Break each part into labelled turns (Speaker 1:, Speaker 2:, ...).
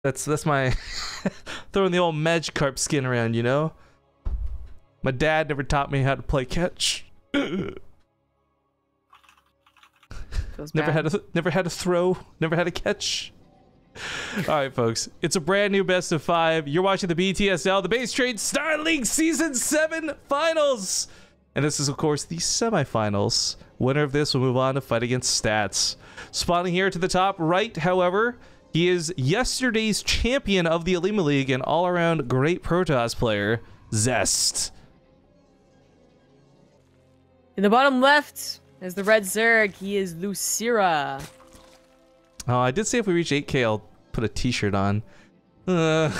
Speaker 1: That's my throwing the old Magikarp skin around, you know? My dad never taught me how to play catch. Never had a throw, never had a catch. All right, folks, it's a brand new best of 5. You're watching the BTSL, the Base Trade Star League Season 7 Finals. And this is, of course, the semifinals. Winner of this will move on to fight against Stats. Spawning here to the top right, however, he is yesterday's champion of the Alima League and all-around great Protoss player, Zest.
Speaker 2: In the bottom left is the red Zerg. He is Losira.
Speaker 1: Oh, I did say if we reach 8K, I'll put a t-shirt on. I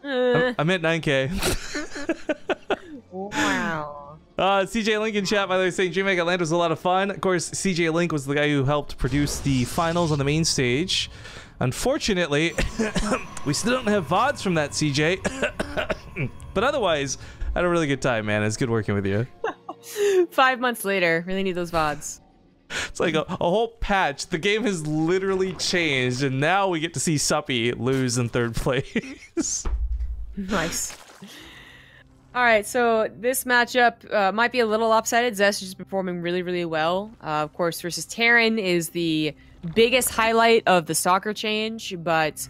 Speaker 1: meant 9K.
Speaker 2: Wow.
Speaker 1: CJ Link in chat, by the way, saying DreamHack Atlanta was a lot of fun. Of course, CJ Link was the guy who helped produce the finals on the main stage. Unfortunately, we still don't have VODs from that, CJ. But otherwise, I had a really good time, man. It's good working with you.
Speaker 2: 5 months later, really need those VODs.
Speaker 1: It's like a whole patch. The game has literally changed, and now we get to see Suppy lose in 3rd place.
Speaker 2: Nice. All right, so this matchup might be a little lopsided. Zest is performing really, really well. Of course, versus Terran is the biggest highlight of the soccer change, but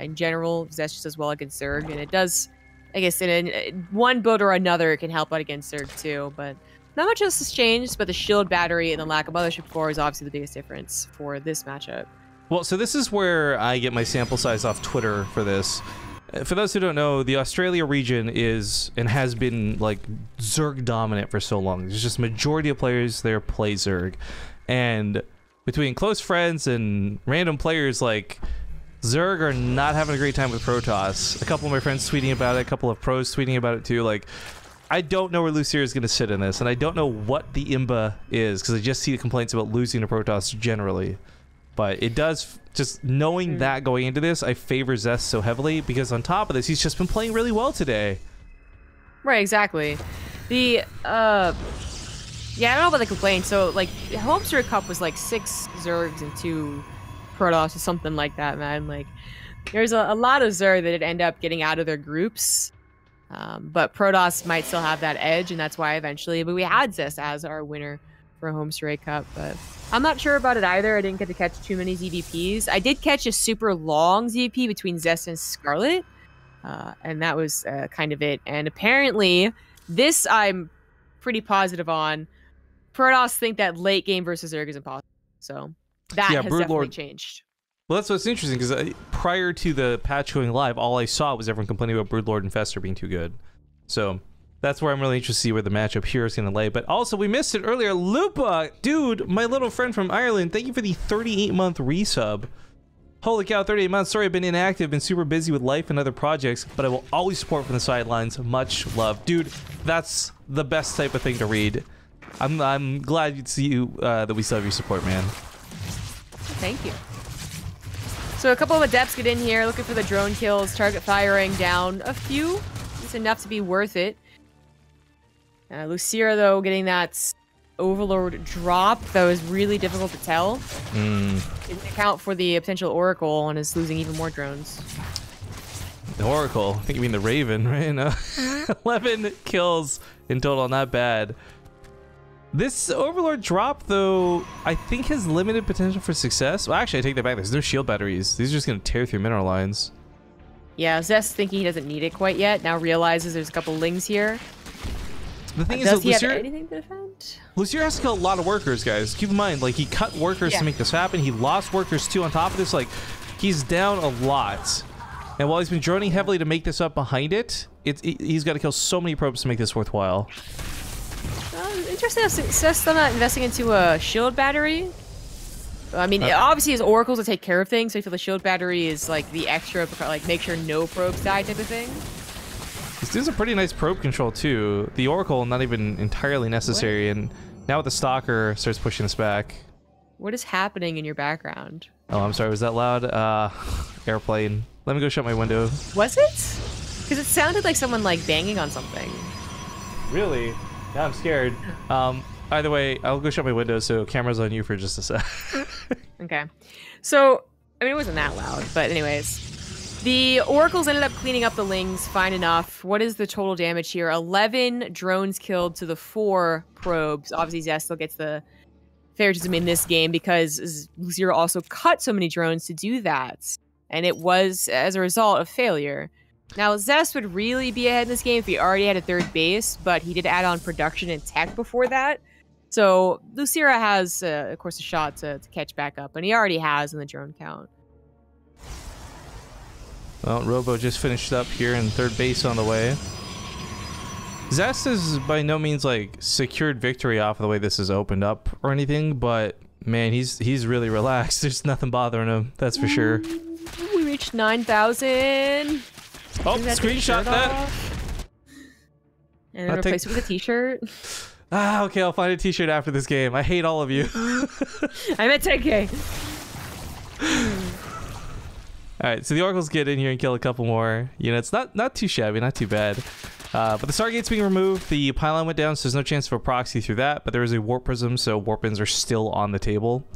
Speaker 2: in general, Zest just does well against Zerg, and it does, I guess, in one build or another, it can help out against Zerg too, but not much else has changed, but the shield battery and the lack of Mothership 4 is obviously the biggest difference for this matchup.
Speaker 1: Well, so this is where I get my sample size off Twitter for this. For those who don't know, the Australia region is and has been like Zerg dominant for so long. There's just majority of players there play Zerg, and between close friends and random players, like Zerg are not having a great time with Protoss. A couple of my friends tweeting about it, a couple of pros tweeting about it too. Like, I don't know where Losira is going to sit in this, and I don't know what the IMBA is because I just see the complaints about losing to Protoss generally. But it does, just knowing that going into this, I favor Zest so heavily because on top of this, he's just been playing really well today.
Speaker 2: Right, exactly. The, yeah, I don't know about the complaint. So, like, Home Zerg Cup was like 6 Zergs and 2 Protoss or something like that, man. Like, there's a lot of Zerg that end up getting out of their groups. But Protoss might still have that edge, and that's why eventually, but we had Zest as our winner for Home Zerg Cup, but I'm not sure about it either. I didn't get to catch too many ZVPs. I did catch a super long ZVP between Zest and Scarlet, and that was kind of it. And apparently, this I'm pretty positive on. Protoss think that late game versus Zerg is impossible, so that has definitely changed.
Speaker 1: Well, that's what's interesting, because prior to the patch going live, all I saw was everyone complaining about Broodlord and Fester being too good. So that's where I'm really interested to see where the matchup here is going to lay. But also, we missed it earlier. Lupa, dude, my little friend from Ireland, thank you for the 38-month resub. Holy cow, 38 months. Sorry, I've been inactive, been super busy with life and other projects, but I will always support from the sidelines. Much love. Dude, that's the best type of thing to read. I'm glad you'd see you, that we still have your support, man.
Speaker 2: Thank you. So a couple of adepts get in here, looking for the drone kills, target firing down a few. It's enough to be worth it. Losira, though, getting that Overlord drop that was really difficult to tell. Didn't account for the potential Oracle and is losing even more drones.
Speaker 1: The Oracle? I think you mean the Raven, right? No. 11 kills in total, not bad. This Overlord drop, though, I think has limited potential for success. Well, actually, I take that back. There's no shield batteries. These are just going to tear through mineral lines.
Speaker 2: Yeah, Zest thinking he doesn't need it quite yet. Now realizes there's a couple lings here.
Speaker 1: The thing is,
Speaker 2: does he have anything to defend?
Speaker 1: Losira has to kill a lot of workers, guys. Keep in mind, like, he cut workers to make this happen. He lost workers, too, on top of this. Like, he's down a lot. And while he's been droning heavily to make this up behind it, he's got to kill so many probes to make this worthwhile.
Speaker 2: Interesting. Zest not investing into a shield battery. I mean, obviously his oracles to take care of things, so I feel the shield battery is like the extra, like make sure no probes die type of thing.
Speaker 1: This does a pretty nice probe control too. The oracle not even entirely necessary, and now with the stalker starts pushing us back.
Speaker 2: What is happening in your background?
Speaker 1: Oh, I'm sorry. Was that loud? Airplane. Let me go shut my window.
Speaker 2: Was it? Because it sounded like someone like banging on something.
Speaker 1: Really? Now I'm scared. Either way, I'll go shut my window, so camera's on you for just a sec.
Speaker 2: Okay. So I mean, it wasn't that loud, but anyways. The Oracles ended up cleaning up the Lings fine enough. What is the total damage here? 11 drones killed to the 4 probes. Obviously, Zest still gets the favoritism in this game because Losira also cut so many drones to do that. And it was, as a result, a failure. Now, Zest would really be ahead in this game if he already had a 3rd base, but he did add on production and tech before that. So Losira has, of course, a shot to catch back up, and he already has in the drone count.
Speaker 1: Well, Robo just finished up here in 3rd base on the way. Zest is by no means like secured victory off of the way this is opened up or anything, but man, he's really relaxed. There's nothing bothering him, that's for sure.
Speaker 2: We reached 9,000.
Speaker 1: Oh, screenshot that.
Speaker 2: And then replace it with a t-shirt.
Speaker 1: Ah, okay, I'll find a t-shirt after this game. I hate all of you.
Speaker 2: I'm at 10K.
Speaker 1: Alright, so the Oracles get in here and kill a couple more units. Not too shabby, not too bad. But the Stargate's being removed. The pylon went down, so there's no chance of a proxy through that. But there is a Warp Prism, so Warp Ins are still on the table.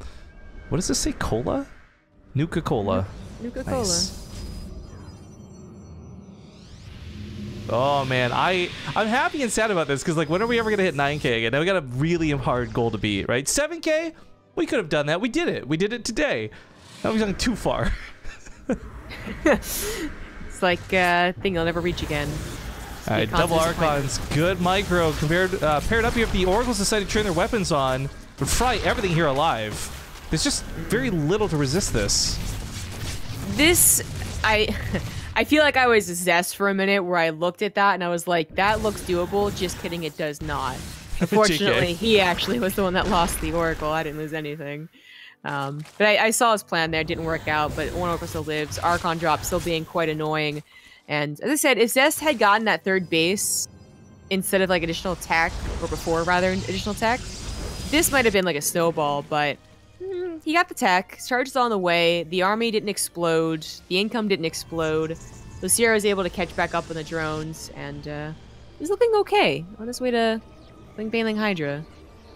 Speaker 1: What does this say? Cola? Nuka-Cola.
Speaker 2: Nuka-Cola.
Speaker 1: Nice. Oh man, I'm happy and sad about this because like when are we ever gonna hit 9K again? Now we got a really hard goal to beat, right? 7K? We could have done that. We did it. We did it today. Now we've gone too far.
Speaker 2: It's like a thing I'll never reach again.
Speaker 1: All right, double Archons, good micro. Paired up here, if the Oracles decide to turn their weapons on, would fry everything here alive. There's just very little to resist this.
Speaker 2: I feel like I was Zest for a minute where I looked at that and I was like, that looks doable. Just kidding, it does not. Unfortunately, he actually was the one that lost the Oracle. I didn't lose anything. But I saw his plan there. It didn't work out, but one Oracle still lives. Archon drop still being quite annoying. And as I said, if Zest had gotten that 3rd base instead of like additional tech, or before rather additional tech, this might have been like a snowball, but he got the tech. Charges on the way. The army didn't explode. The income didn't explode. Losira was able to catch back up on the drones, and he's looking okay on his way to Ling Bailing Hydra.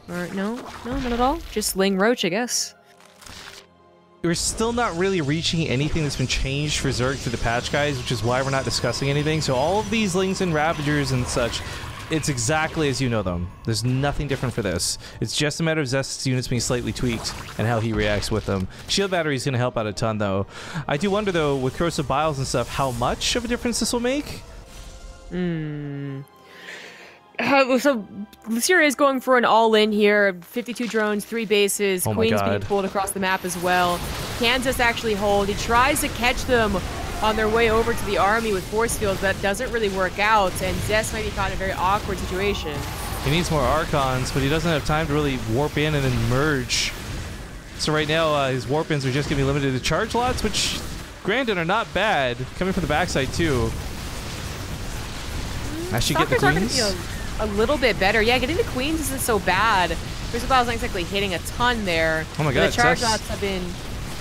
Speaker 2: Or no, not at all. Just Ling Roach, I guess.
Speaker 1: We're still not really reaching anything that's been changed for Zerg through the patch, guys, which is why we're not discussing anything. So all of these Lings and Ravagers and such, it's exactly as you know them. There's nothing different for this. It's just a matter of Zest's units being slightly tweaked and how he reacts with them. Shield Battery is going to help out a ton, though. I do wonder, though, with Corrosive Biles and stuff, how much of a difference this will make?
Speaker 2: So Losira is going for an all-in here. 52 drones, 3 bases.
Speaker 1: Oh
Speaker 2: Queen's being pulled across the map as well. Kansas actually hold. He tries to catch them on their way over to the army with force fields. That doesn't really work out, and Zest might be caught in a very awkward situation.
Speaker 1: He needs more Archons, but he doesn't have time to really warp in and then merge. So right now, his warp ins are just going to be limited to charge lots, which, granted, are not bad. Coming from the backside, too. Actually get the Queens.
Speaker 2: A little bit better. Yeah, getting the Queens isn't so bad. First not exactly hitting a ton there.
Speaker 1: Oh my god,
Speaker 2: the charge lots have been...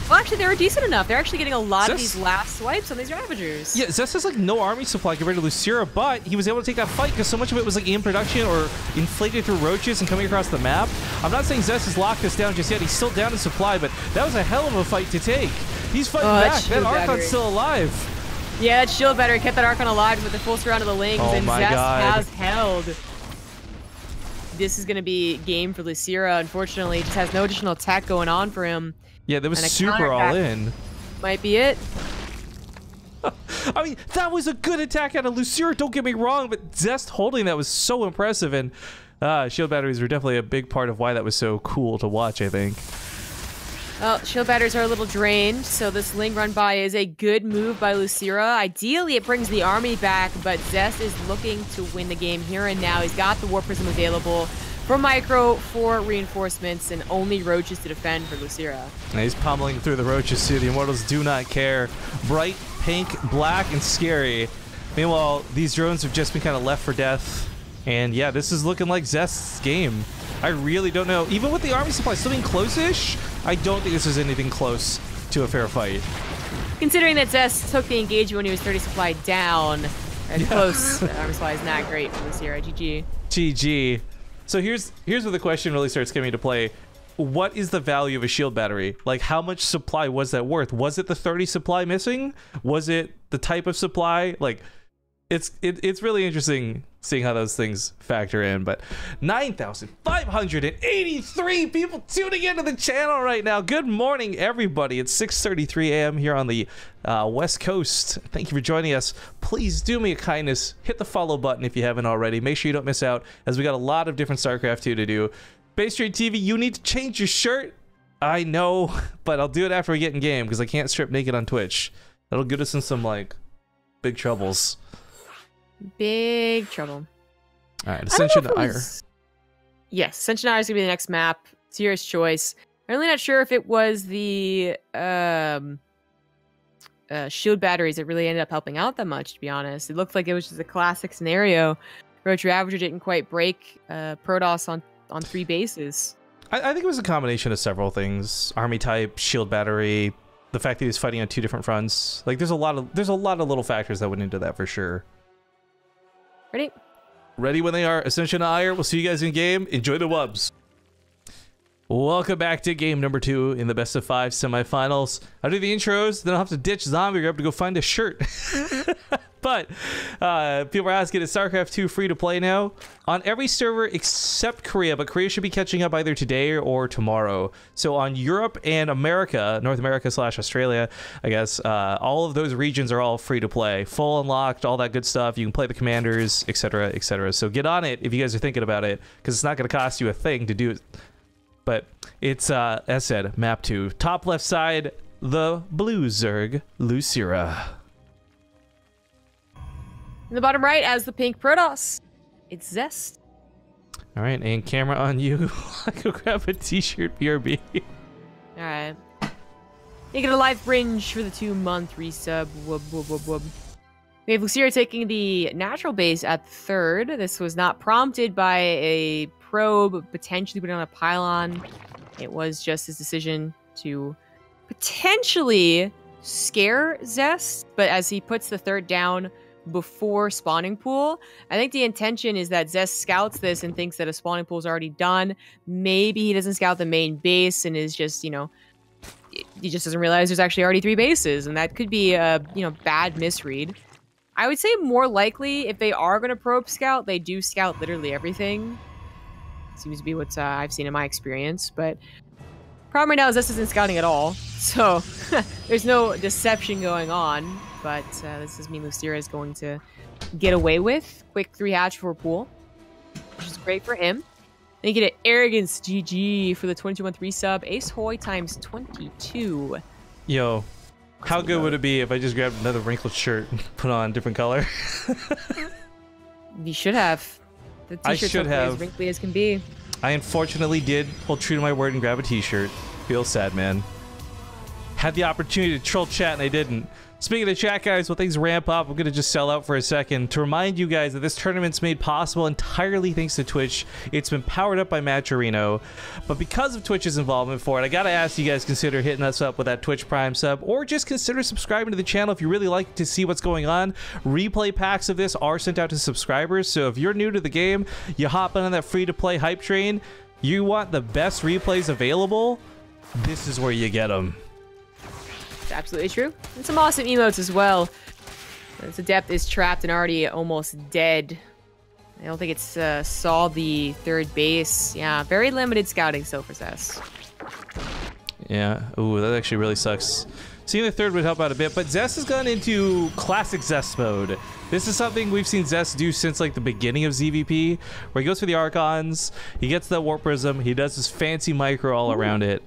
Speaker 2: Well, actually, they were decent enough. They're actually getting a lot of these last swipes on these Ravagers.
Speaker 1: Yeah, Zest has like no army supply compared to Losira, but he was able to take that fight because so much of it was like in production or inflated through roaches and coming across the map. I'm not saying Zest has locked this down just yet. He's still down in supply, but that was a hell of a fight to take. He's fighting back. That Archon's still alive.
Speaker 2: Yeah, that shield battery kept that Archon alive with the full surround of the Lings, and Zest has held. This is going to be game for Losira. Unfortunately, he just has no additional attack going on for him.
Speaker 1: Yeah, that was super all in.
Speaker 2: Might be it.
Speaker 1: I mean, that was a good attack out of Losira, don't get me wrong, but Zest holding that was so impressive, and shield batteries were definitely a big part of why that was so cool to watch, I think.
Speaker 2: Well, shield batteries are a little drained, so this Ling run by is a good move by Losira. Ideally, it brings the army back, but Zest is looking to win the game here and now. He's got the Warp Prism available for Micro, for reinforcements, and only roaches to defend for Losira.
Speaker 1: And he's pummeling through the roaches too. The Immortals do not care. Bright, pink, black, and scary. Meanwhile, these drones have just been kind of left for death. And yeah, this is looking like Zest's game. I really don't know. Even with the army supply still being close-ish, I don't think this is anything close to a fair fight.
Speaker 2: Considering that Zest took the engagement when he was 30 supply down, and close army supply is not great for Losira. GG.
Speaker 1: GG. So here's where the question really starts coming into play. what is the value of a shield battery? Like, how much supply was that worth? Was it the 30 supply missing? Was it the type of supply? Like, it's really interesting seeing how those things factor in. But 9,583 people tuning into the channel right now. Good morning, everybody. It's 6:33 a.m. here on the West Coast. Thank you for joining us. Please do me a kindness. Hit the follow button if you haven't already. Make sure you don't miss out, as we got a lot of different Starcraft 2 to do. BaseTradeTV, you need to change your shirt. I know, but I'll do it after we get in game, because I can't strip naked on Twitch. That'll get us in some, like, big troubles.
Speaker 2: Big trouble.
Speaker 1: All right, Ascension to Ire.
Speaker 2: Yes, Ascension to Ire is gonna be the next map. Serious choice. I'm really not sure if it was the shield batteries that really ended up helping out that much, to be honest. It looked like it was just a classic scenario where your Ravager didn't quite break Protoss on 3 bases.
Speaker 1: I think it was a combination of several things: army type, shield battery, the fact that he was fighting on 2 different fronts. Like, there's a lot of little factors that went into that for sure.
Speaker 2: Ready?
Speaker 1: Ready when they are. Ascension to Ire. We'll see you guys in game. Enjoy the wubs. Welcome back to game number 2 in the best of 5 semifinals. I'll do the intros, then I'll have to ditch Zombie Grub to go find a shirt. But people are asking, is StarCraft 2 free to play now? On every server except Korea, but Korea should be catching up either today or tomorrow. So on Europe and America, North America / Australia, I guess, all of those regions are all free to play. Full unlocked, all that good stuff. You can play the commanders, etc., etc. So get on it if you guys are thinking about it, because it's not going to cost you a thing to do it. But it's, as said, map 2. Top left side, the blue Zerg, Losira.
Speaker 2: In the bottom right, as the pink Protoss, it's Zest.
Speaker 1: All right, and camera on you. Go grab a t-shirt, BRB.
Speaker 2: All right. You get a live fringe for the 2-month resub. Wub, wub, wub, wub. We have Losira taking the natural base at 3rd. This was not prompted by a probe potentially putting on a pylon. It was just his decision to potentially scare Zest, but as he puts the 3rd down before spawning pool, I think the intention is that Zest scouts this and thinks that a spawning pool is already done. Maybe he doesn't scout the main base and is just, you know, he just doesn't realize there's actually already 3 bases, and that could be a, you know, bad misread. I would say more likely, if they are going to probe scout, they do scout literally everything. Seems to be what I've seen in my experience, but problem right now is Zest isn't scouting at all, so there's no deception going on. But this does mean Losira is going to get away with quick 3 hatch for pool, which is great for him. Then you get an Arrogance GG for the 22-month resub. Ace Hoy times 22.
Speaker 1: Yo, how good would it be if I just grabbed another wrinkled shirt and put on a different color?
Speaker 2: You should have. The t-shirt's as wrinkly as can be.
Speaker 1: I unfortunately did hold true to my word and grab a t-shirt. Feel sad, man. Had the opportunity to troll chat and I didn't. Speaking of chat, guys, when things ramp up, I'm going to just sell out for a second to remind you guys that this tournament's made possible entirely thanks to Twitch. It's been powered up by Matcherino, but because of Twitch's involvement for it, I got to ask you guys, consider hitting us up with that Twitch Prime sub, or just consider subscribing to the channel if you really like to see what's going on. Replay packs of this are sent out to subscribers, so if you're new to the game, you hop on that free-to-play hype train, you want the best replays available, this is where you get them.
Speaker 2: Absolutely true. And some awesome emotes as well. The depth is trapped and already almost dead. I don't think it's saw the 3rd base. Yeah, very limited scouting still for Zest.
Speaker 1: Yeah, ooh, that actually really sucks. Seeing the 3rd would help out a bit, but Zest has gone into classic Zest mode. This is something we've seen Zest do since like the beginning of ZVP, where he goes for the Archons, he gets that Warp Prism, he does this fancy micro all around it.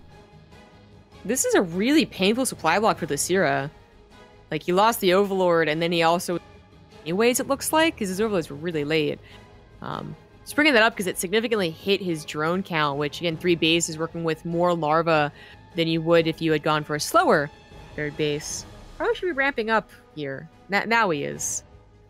Speaker 2: This is a really painful supply block for Losira. Like, he lost the Overlord, and then he also... Anyways, it looks like, because his Overlords were really late. Just bringing that up because it significantly hit his drone count, which, again, 3 bases working with more larva than you would if you had gone for a slower 3rd base. Probably should be ramping up here. Now he is.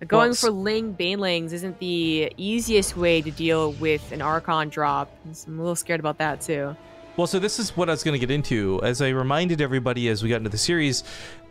Speaker 2: Going for Ling Banelings isn't the easiest way to deal with an Archon drop. I'm a little scared about that, too.
Speaker 1: Well, so this is what I was going to get into. As I reminded everybody as we got into the series,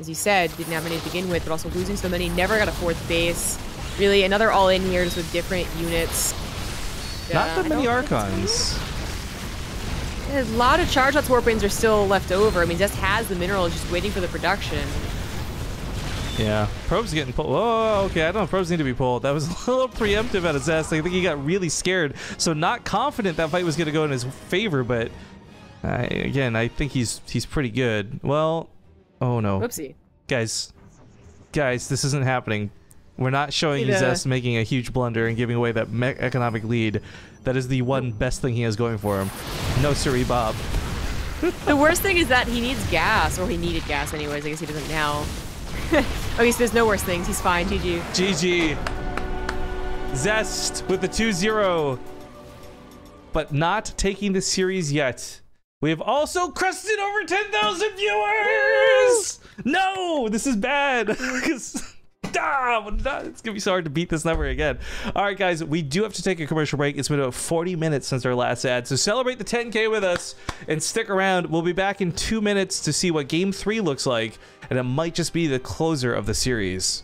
Speaker 2: as you said, didn't have many to begin with, but also losing so many, never got a 4th base. Really, another all-in here just with different units.
Speaker 1: Not that many Archons.
Speaker 2: A lot of charge lots warp wings are still left over. I mean, Zest has the mineral, just waiting for the production.
Speaker 1: Yeah, Probe's getting pulled. Whoa, okay, I don't know if Probes need to be pulled. That was a little preemptive out of Zest. I think he got really scared, so not confident that fight was going to go in his favor, but again, I think he's pretty good. Well, oh no.
Speaker 2: Whoopsie.
Speaker 1: Guys, this isn't happening. We're not showing you Zest making a huge blunder and giving away that economic lead. That is the one best thing he has going for him. No siree, Bob.
Speaker 2: The worst thing is that he needs gas, or he needed gas anyways. I guess he doesn't now. Okay, so there's no worse things. He's fine. GG.
Speaker 1: GG. Zest with the 2-0. But not taking the series yet. We have also crested over 10,000 viewers! No! This is bad. It's gonna be so hard to beat this number again. All right, guys, we do have to take a commercial break. It's been about 40 minutes since our last ad, so celebrate the 10K with us and stick around. We'll be back in 2 minutes to see what game 3 looks like, and it might just be the closer of the series.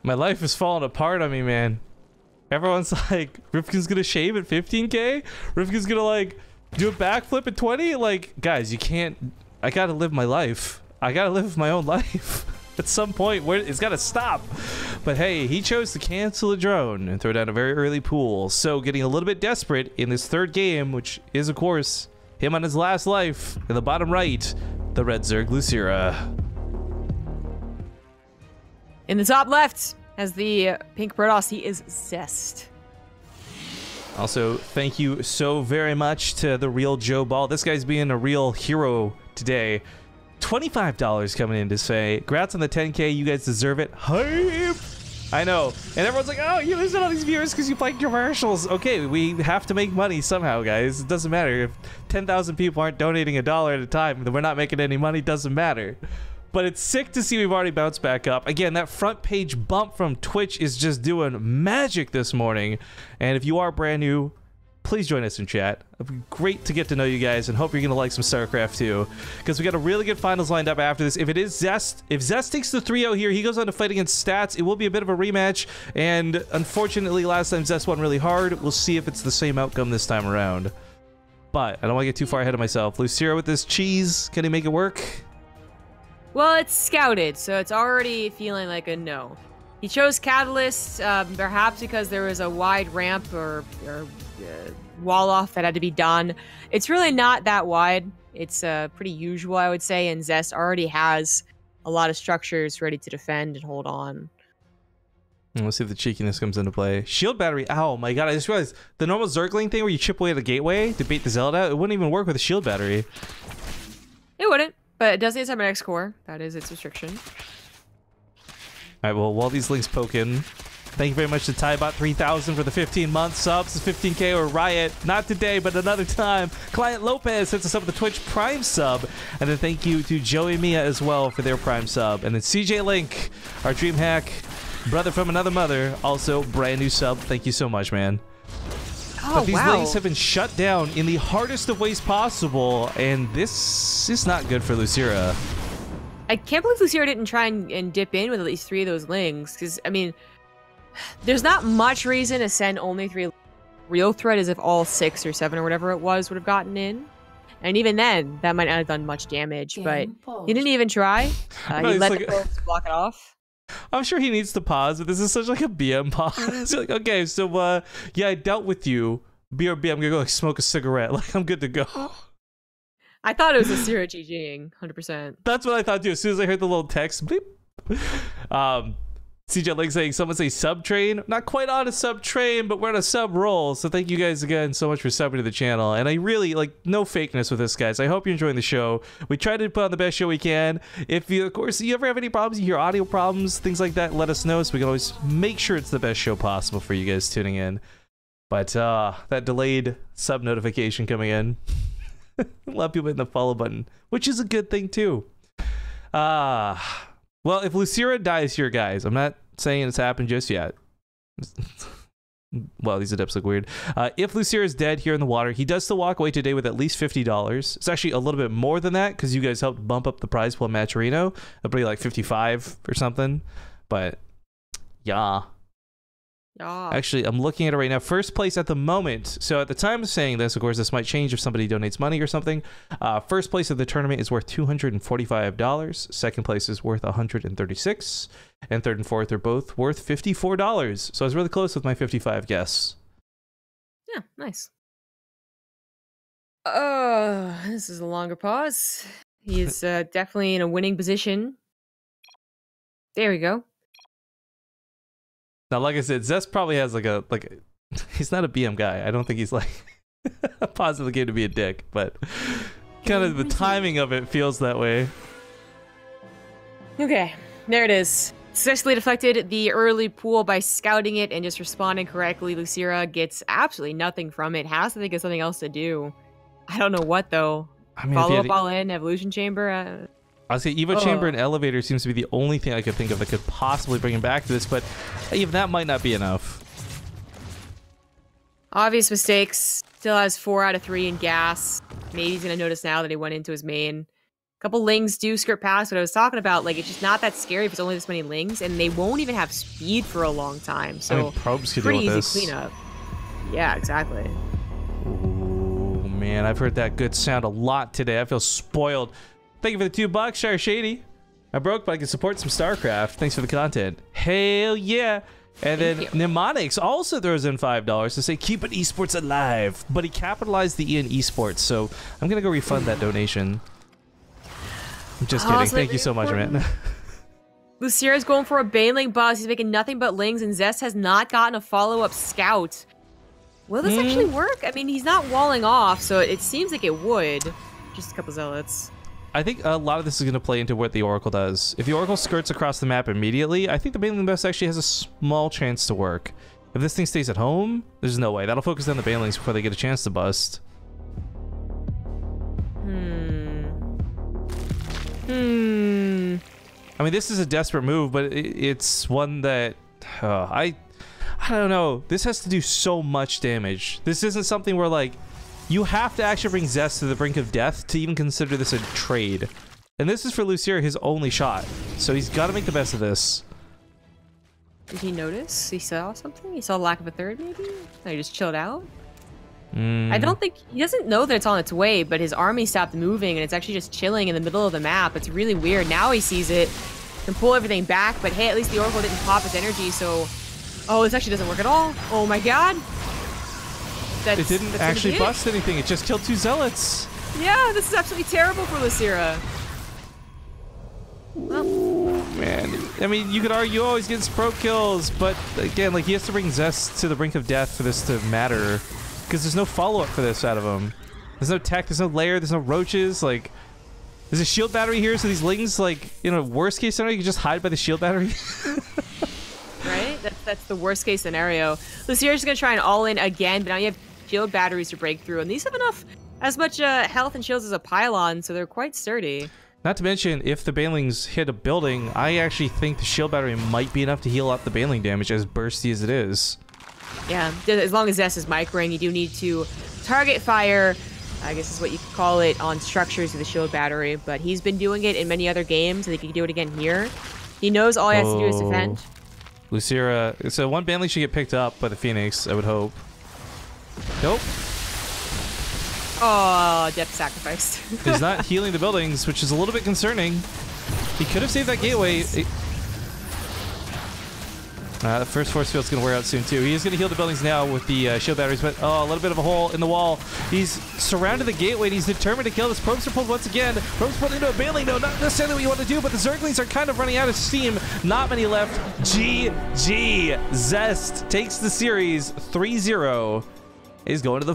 Speaker 1: My life is falling apart on me, man. Everyone's like, Rifkin's gonna shave at 15K? Rifkin's gonna like do a backflip at 20? Like, guys, you can't. I gotta live my life. I gotta live my own life. At some point, it's gotta stop. But hey, he chose to cancel a drone and throw down a very early pool. So getting a little bit desperate in this 3rd game, which is, of course, him on his last life. In the bottom right, the red Zerg Losira.
Speaker 2: In the top left, as the pink Protoss, he is Zest.
Speaker 1: Also, thank you so very much to the real Joe Ball. This guy's being a real hero today. $25 coming in to say, congrats on the 10K, you guys deserve it. Hype! I know. And everyone's like, oh, you're losing all these viewers because you play commercials. Okay, we have to make money somehow, guys. It doesn't matter. If 10,000 people aren't donating $1 at a time, then we're not making any money. Doesn't matter. But it's sick to see we've already bounced back up. Again, that front page bump from Twitch is just doing magic this morning. And if you are brand new, please join us in chat. It'd be great to get to know you guys, and hope you're going to like some StarCraft too. Because we got a really good finals lined up after this. If it is Zest, if Zest takes the 3-0 here, he goes on to fight against Stats. It will be a bit of a rematch. And unfortunately, last time Zest won really hard. We'll see if it's the same outcome this time around. But I don't want to get too far ahead of myself. Losira with this cheese. Can he make it work?
Speaker 2: Well, it's scouted, so it's already feeling like a no. He chose Catalyst, perhaps because there was a wide ramp or wall off that had to be done. It's really not that wide. It's pretty usual, I would say, and Zest already has a lot of structures ready to defend and hold on.
Speaker 1: Let's see if the cheekiness comes into play. Shield battery. Oh my god, I just realized the normal Zergling thing where you chip away at the gateway to bait the Zealot out, it wouldn't even work with a shield battery.
Speaker 2: It wouldn't, but it does need some X core. That is its restriction.
Speaker 1: Alright, well, while these links poke in, thank you very much to Tybot3000 for the 15-month subs. It's 15K or Riot. Not today, but another time. Client Lopez hits us up with the Twitch Prime sub. And then thank you to Joey Mia as well for their Prime sub. And then CJ Link, our DreamHack brother from another mother, also brand new sub. Thank you so much, man.
Speaker 2: Oh,
Speaker 1: but these
Speaker 2: wow.
Speaker 1: links have been shut down in the hardest of ways possible, and this is not good for Losira.
Speaker 2: I can't believe Losira didn't try and dip in with at least 3 of those links, because, I mean, there's not much reason to send only 3. Real threat is if all 6 or 7 or whatever it was would have gotten in. And even then, that might not have done much damage, but he didn't even try. He let the folks block it off.
Speaker 1: I'm sure he needs to pause, but this is such like a BM pause. Like, okay, so yeah, I dealt with you. BRB, I'm gonna go like smoke a cigarette. Like, I'm good to go.
Speaker 2: I thought it was a Losira GGing, 100%.
Speaker 1: That's what I thought too. As soon as I heard the little text, bleep. CJ Link saying someone say sub train. Not quite on a sub train, but we're on a sub roll. So thank you guys again so much for subbing to the channel. And I really like no fakeness with this, guys. I hope you're enjoying the show. We try to put on the best show we can. If you, of course, you ever have any problems, you hear audio problems, things like that, let us know so we can always make sure it's the best show possible for you guys tuning in. But that delayed sub notification coming in. A lot of people hitting the follow button, which is a good thing too. Well, if Losira dies here, guys, I'm not saying it's happened just yet. Well, these adepts look weird. If Losira is dead here in the water, he does still walk away today with at least $50. It's actually a little bit more than that because you guys helped bump up the prize pool at Matcherino. It'll be like 55 or something. But yeah. Actually, I'm looking at it right now. First place at the moment. So at the time of saying this, of course, this might change if somebody donates money or something. First place of the tournament is worth $245. Second place is worth $136. And third and fourth are both worth $54. So I was really close with my 55 guess.
Speaker 2: Yeah, nice. This is a longer pause. He is definitely in a winning position. There we go.
Speaker 1: Now, like I said, Zest probably has he's not a BM guy. I don't think he's like positive the game to be a dick, but kind of the timing of it feels that way.
Speaker 2: Okay, there it is. Successfully deflected the early pool by scouting it and just responding correctly. Losira gets absolutely nothing from it. Has to think of something else to do. I don't know what though. I mean, follow up all in, evolution chamber.
Speaker 1: I'll say Evo Chamber and Elevator seems to be the only thing I could think of that could possibly bring him back to this, but even that might not be enough.
Speaker 2: Obvious mistakes. Still has 4 out of 3 in gas. Maybe he's going to notice now that he went into his main. A couple lings do skirt past what I was talking about. Like, it's just not that scary if it's only this many lings, and they won't even have speed for a long time. So,
Speaker 1: I mean, probes could
Speaker 2: pretty
Speaker 1: deal with
Speaker 2: easy
Speaker 1: this.
Speaker 2: cleanup. Yeah, exactly.
Speaker 1: Ooh, man, I've heard that good sound a lot today. I feel spoiled. Thank you for the $2, Shire Shady. I broke, but I can support some StarCraft. Thanks for the content. Hell yeah. And then Mnemonics also throws in $5 to say, keep it esports alive. But he capitalized the E in esports, so I'm going to go refund that donation. I'm just kidding. Thank you so much, man.
Speaker 2: Lucira's going for a Baneling buzz. He's making nothing but lings, and Zest has not gotten a follow-up scout. Will this actually work? I mean, he's not walling off, so it seems like it would. Just a couple zealots.
Speaker 1: I think a lot of this is going to play into what the Oracle does. If the Oracle skirts across the map immediately, I think the Baneling Bust actually has a small chance to work. If this thing stays at home, there's no way. That'll focus down the Banelings before they get a chance to bust. I mean, this is a desperate move, but it's one that... I don't know. This has to do so much damage. This isn't something where, like... You have to actually bring Zest to the brink of death to even consider this a trade. And this is for Losira his only shot. So he's got to make the best of this.
Speaker 2: Did he notice? He saw something? He saw lack of a third, maybe? Or he just chilled out? I don't think... He doesn't know that it's on its way, but his army stopped moving, and it's actually just chilling in the middle of the map. It's really weird. Now he sees it, can pull everything back, but hey, at least the Oracle didn't pop its energy, so... Oh, this actually doesn't work at all. Oh my god.
Speaker 1: It didn't actually bust anything. It just killed 2 zealots.
Speaker 2: Yeah, this is absolutely terrible for Losira.
Speaker 1: Ooh, man. I mean, you could argue always gets pro kills, but again, like he has to bring Zest to the brink of death for this to matter, because there's no follow-up for this out of him. There's no tech, there's no lair, there's no roaches. Like, there's a shield battery here, so these lings, like, in a worst case scenario, you can just hide by the shield battery.
Speaker 2: Right? That's the worst case scenario. Losira's gonna try and all in again, but now you have shield batteries to break through, and these have as much health and shields as a pylon, so they're quite sturdy.
Speaker 1: Not to mention, if the banelings hit a building, I actually think the shield battery might be enough to heal out the baneling damage, as bursty as it is.
Speaker 2: Yeah, as long as Zest is microing, you do need to target fire, I guess is what you could call it, on structures of the shield battery, but he's been doing it in many other games, and he can do it again here. He knows all he has to do is defend.
Speaker 1: Losira, so one baneling should get picked up by the Phoenix, I would hope. Nope.
Speaker 2: Oh, death sacrificed.
Speaker 1: He's not healing the buildings, which is a little bit concerning. He could have saved that gateway. The first force field's going to wear out soon, too. He is going to heal the buildings now with the shield batteries, but a little bit of a hole in the wall. He's surrounded the gateway, and he's determined to kill this. Probes are pulled once again. Probes pulled into a baneling. No, not necessarily what you want to do, but the Zerglings are kind of running out of steam. Not many left. GG. Zest takes the series 3-0. He's going to the